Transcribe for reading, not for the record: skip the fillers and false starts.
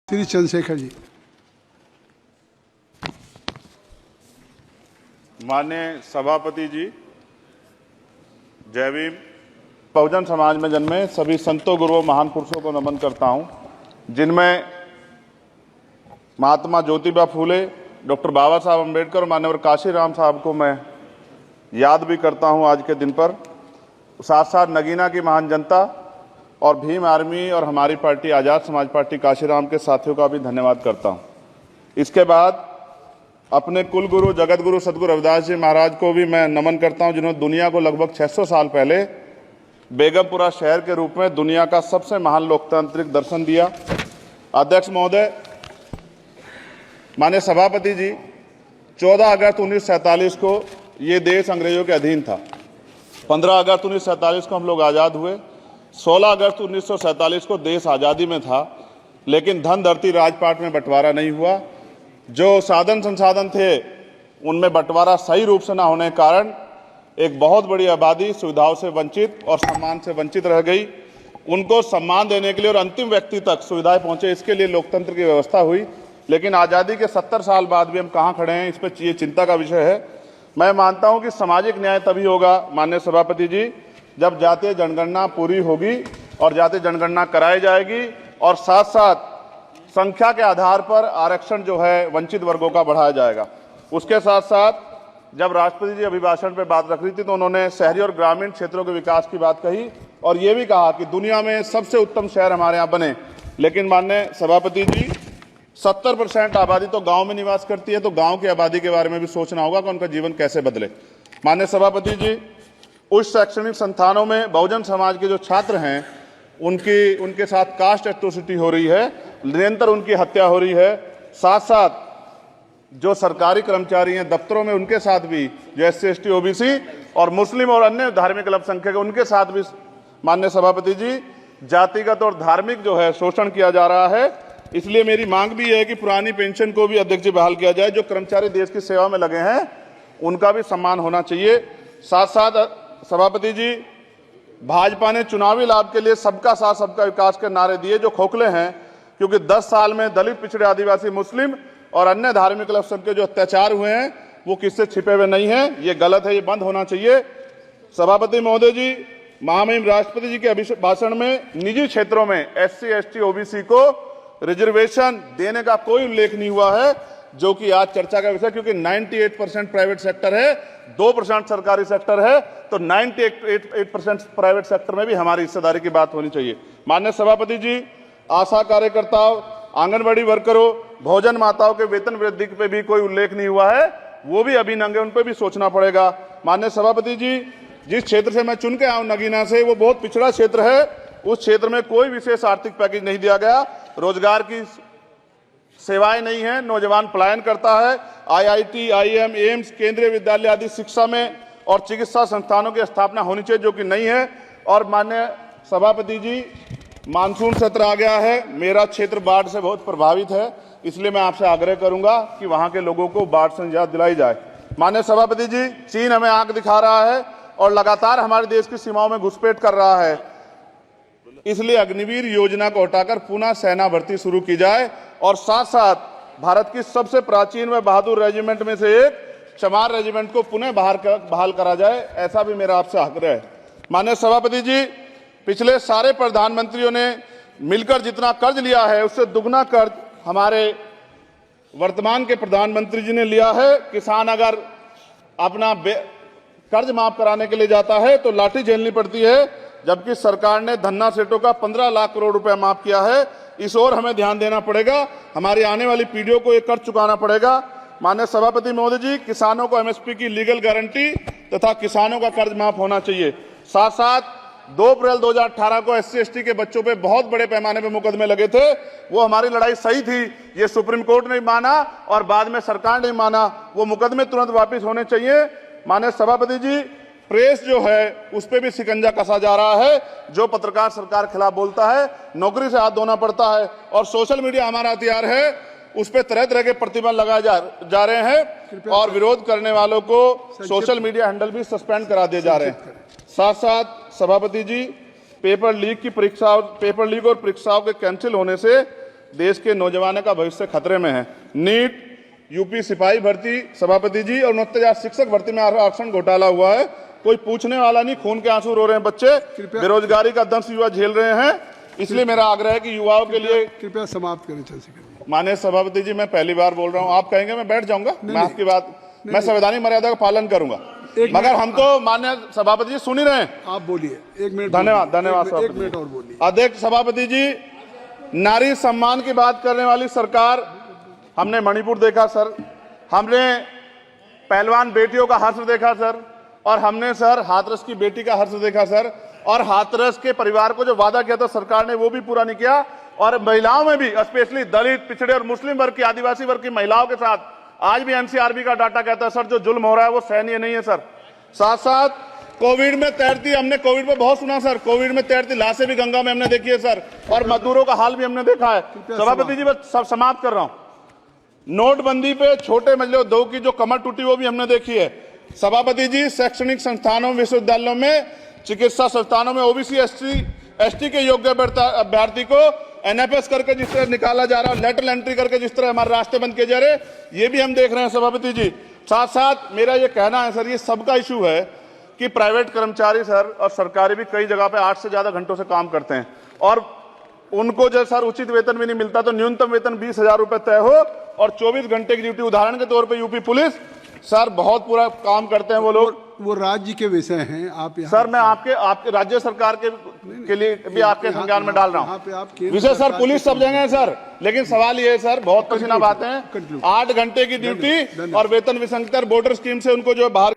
श्री चंद्रशेखर जी। माननीय सभापति जी, जय भीम। बहुजन समाज में जन्मे सभी संतों, गुरुओं, महान पुरुषों को नमन करता हूं, जिनमें महात्मा ज्योतिबा फूले, डॉक्टर बाबा साहब अम्बेडकर और मान्यवर काशीराम साहब को मैं याद भी करता हूं आज के दिन पर। साथ साथ नगीना की महान जनता और भीम आर्मी और हमारी पार्टी आज़ाद समाज पार्टी काशीराम के साथियों का भी धन्यवाद करता हूं। इसके बाद अपने कुल गुरु जगत गुरु सदगुरु रविदास जी महाराज को भी मैं नमन करता हूं, जिन्होंने दुनिया को लगभग 600 साल पहले बेगमपुरा शहर के रूप में दुनिया का सबसे महान लोकतांत्रिक दर्शन दिया। अध्यक्ष महोदय, माननीय सभापति जी, 14 अगस्त 1947 को ये देश अंग्रेजों के अधीन था। 15 अगस्त 1947 को हम लोग आज़ाद हुए। 16 अगस्त 1947 को देश आज़ादी में था, लेकिन धन धरती राजपाट में बंटवारा नहीं हुआ। जो साधन संसाधन थे उनमें बंटवारा सही रूप से न होने के कारण एक बहुत बड़ी आबादी सुविधाओं से वंचित और सम्मान से वंचित रह गई। उनको सम्मान देने के लिए और अंतिम व्यक्ति तक सुविधाएं पहुंचे, इसके लिए लोकतंत्र की व्यवस्था हुई। लेकिन आज़ादी के 70 साल बाद भी हम कहाँ खड़े हैं, इस पर ये चिंता का विषय है। मैं मानता हूं कि सामाजिक न्याय तभी होगा माननीय सभापति जी, जब जातीय जनगणना पूरी होगी और जातीय जनगणना कराई जाएगी और साथ साथ संख्या के आधार पर आरक्षण जो है वंचित वर्गों का बढ़ाया जाएगा। उसके साथ साथ जब राष्ट्रपति जी अभिभाषण पर बात रख रही थी तो उन्होंने शहरी और ग्रामीण क्षेत्रों के विकास की बात कही और ये भी कहा कि दुनिया में सबसे उत्तम शहर हमारे यहाँ बने। लेकिन माननीय सभापति जी, 70% आबादी तो गांव में निवास करती है, तो गांव की आबादी के बारे में भी सोचना होगा कि उनका जीवन कैसे बदले। माननीय सभापति जी, उच्च शैक्षणिक संस्थानों में बहुजन समाज के जो छात्र हैं उनके साथ कास्ट एट्रोसिटी हो रही है, निरंतर उनकी हत्या हो रही है। साथ साथ जो सरकारी कर्मचारी हैं दफ्तरों में, उनके साथ भी जो SC ST OBC और मुस्लिम और अन्य धार्मिक अल्पसंख्यक है, उनके साथ भी माननीय सभापति जी जातिगत और धार्मिक जो है शोषण किया जा रहा है। इसलिए मेरी मांग भी है कि पुरानी पेंशन को भी अध्यक्ष जी बहाल किया जाए। जो कर्मचारी देश की सेवा में लगे हैं उनका भी सम्मान होना चाहिए। साथ साथ सभापति जी, भाजपा ने चुनावी लाभ के लिए सबका साथ सबका विकास के नारे दिए जो खोखले हैं, क्योंकि 10 साल में दलित, पिछड़े, आदिवासी, मुस्लिम और अन्य धार्मिक अल्पसंख्यक जो अत्याचार हुए हैं वो किससे छिपे हुए नहीं हैं। ये गलत है, ये बंद होना चाहिए। सभापति महोदय जी, महामहिम राष्ट्रपति जी के अभिभाषण में निजी क्षेत्रों में SC ST OBC को रिजर्वेशन देने का कोई उल्लेख नहीं हुआ है, जो कि आज चर्चा का विषय, क्योंकि 98% प्राइवेट सेक्टर है, 2% सरकारी सेक्टर है, तो 98% प्राइवेट सेक्टर में भी हमारी हिस्सेदारी की बात होनी चाहिए। माननीय सभापति जी, आशा कार्यकर्ताओं, आंगनबाड़ी वर्करों, भोजन माताओं के वेतन वृद्धि पे भी कोई उल्लेख नहीं हुआ है, वो भी अभी नंगे, उन पर भी सोचना पड़ेगा। माननीय सभापति जी, जिस क्षेत्र से मैं चुन के आऊं नगीना से, वो बहुत पिछड़ा क्षेत्र है। उस क्षेत्र में कोई विशेष आर्थिक पैकेज नहीं दिया गया, रोजगार की सेवाएं नहीं है, नौजवान पलायन करता है। IIT, IIM, एम्स, केंद्रीय विद्यालय आदि शिक्षा में और चिकित्सा संस्थानों की स्थापना होनी चाहिए, जो कि नहीं है। और माननीय सभापति जी, मानसून सत्र आ गया है, मेरा क्षेत्र बाढ़ से बहुत प्रभावित है, इसलिए मैं आपसे आग्रह करूंगा कि वहां के लोगों को बाढ़ से निजात दिलाई जाए। माननीय सभापति जी, चीन हमें आंख दिखा रहा है और लगातार हमारे देश की सीमाओं में घुसपैठ कर रहा है, इसलिए अग्निवीर योजना को हटाकर पुनः सेना भर्ती शुरू की जाए और साथ साथ भारत की सबसे प्राचीन व बहादुर रेजिमेंट में से एक चमार रेजिमेंट को पुनः बहाल करा जाए, ऐसा भी मेरा आपसे आग्रह है। माननीय सभापति जी, पिछले सारे प्रधानमंत्रियों ने मिलकर जितना कर्ज लिया है उससे दुगना कर्ज हमारे वर्तमान के प्रधानमंत्री जी ने लिया है। किसान अगर अपना कर्ज माफ कराने के लिए जाता है तो लाठी झेलनी पड़ती है, जबकि सरकार ने धन्ना सेठों का 15 लाख करोड़ रुपया माफ किया है। इस ओर हमें ध्यान देना पड़ेगा, हमारी आने वाली पीढ़ियों को ये कर्ज चुकाना पड़ेगा। माननीय सभापति महोदय जी, किसानों को MSP की लीगल गारंटी तथा किसानों का कर्ज माफ होना चाहिए। साथ साथ 2 अप्रैल 2018 को SC ST के बच्चों पे बहुत बड़े पैमाने पे मुकदमे लगे थे, वो हमारी लड़ाई सही थी, ये सुप्रीम कोर्ट ने माना और बाद में सरकार ने माना, वो मुकदमे तुरंत वापिस होने चाहिए। माननीय सभापति जी, प्रेस जो है उस पर भी शिकंजा कसा जा रहा है। जो पत्रकार सरकार के खिलाफ बोलता है नौकरी से हाथ धोना पड़ता है, और सोशल मीडिया हमारा हथियार है, उस पर तरह तरह के प्रतिबंध लगाए जा रहे हैं और विरोध करने वालों को सोशल मीडिया हैंडल भी सस्पेंड करा दिए जा रहे हैं। साथ साथ सभापति जी, पेपर लीक और परीक्षाओं के कैंसिल होने से देश के नौजवानों का भविष्य खतरे में है। नीट, यूपी सिपाही भर्ती सभापति जी और 69,000 शिक्षक भर्ती में आरक्षण घोटाला हुआ है, कोई पूछने वाला नहीं, खून के आंसू रो रहे हैं बच्चे, बेरोजगारी का दंश युवा झेल रहे हैं। इसलिए मेरा आग्रह है कि युवाओं के लिए कृपया समाप्त करें चंद्रशेखर जी। माननीय सभापति जी, मैं पहली बार बोल रहा हूं, आप कहेंगे मैं बैठ जाऊंगा, मैं आपकी बात, मैं संवैधानिक मर्यादा का पालन करूंगा, मगर हम तो माननीय सभापति जी सुन ही रहे हैं। आप बोलिए, 1 मिनट। धन्यवाद, धन्यवाद। 1 मिनट और बोलिए। अध्यक्ष सभापति जी, नारी सम्मान की बात करने वाली सरकार, हमने मणिपुर देखा सर, हमने पहलवान बेटियों का हर्ष देखा सर, और हमने सर हाथरस की बेटी का हर्ष देखा सर, और हाथरस के परिवार को जो वादा किया था सरकार ने वो भी पूरा नहीं किया। और महिलाओं में भी, स्पेशली दलित, पिछड़े और मुस्लिम वर्ग की, आदिवासी वर्ग की महिलाओं के साथ आज भी एनसीआरबी का डाटा कहता है सर जो जुल्म हो रहा है वो सहनीय नहीं है सर। साथ साथ कोविड में तैरती, हमने कोविड में बहुत सुना सर, कोविड में तैरती लाशें भी गंगा में हमने देखी है सर, और मजदूरों का हाल भी हमने देखा है। सभापति जी, बस सब समाप्त कर रहा हूं। नोटबंदी पे छोटे मजले उद्योग की जो कमर टूटी वो भी हमने देखी है। सभापति जी, शैक्षणिक संस्थानों, विश्वविद्यालयों में, चिकित्सा संस्थानों में ओबीसी एसटी के योग्य अभ्यर्थी को एनएफएस करके जिस तरह निकाला जा रहा है, लेटरल एंट्री करके जिस तरह हमारे रास्ते बंद किए जा रहे, ये भी हम देख रहे हैं सभापति जी। साथ साथ मेरा ये कहना है सर, ये सबका इशू है कि प्राइवेट कर्मचारी सर और सरकारी भी कई जगह पे 8 से ज्यादा घंटों से काम करते हैं, और उनको जब सर उचित वेतन भी नहीं मिलता, तो न्यूनतम वेतन 20,000 रुपए तय हो और 24 घंटे की ड्यूटी। उदाहरण के तौर पे यूपी पुलिस सर बहुत पूरा काम करते हैं वो लोग, वो राज्य के विषय हैं। आप सर मैं आपके राज्य सरकार के लिए भी आपके संज्ञान में डाल रहा हूं। विषय सर पुलिस सब जगह है सर, लेकिन सवाल ये है सर, बहुत पसीना बातें हैं, 8 घंटे की ड्यूटी और वेतन विसंगति, बॉर्डर स्कीम से उनको जो है बाहर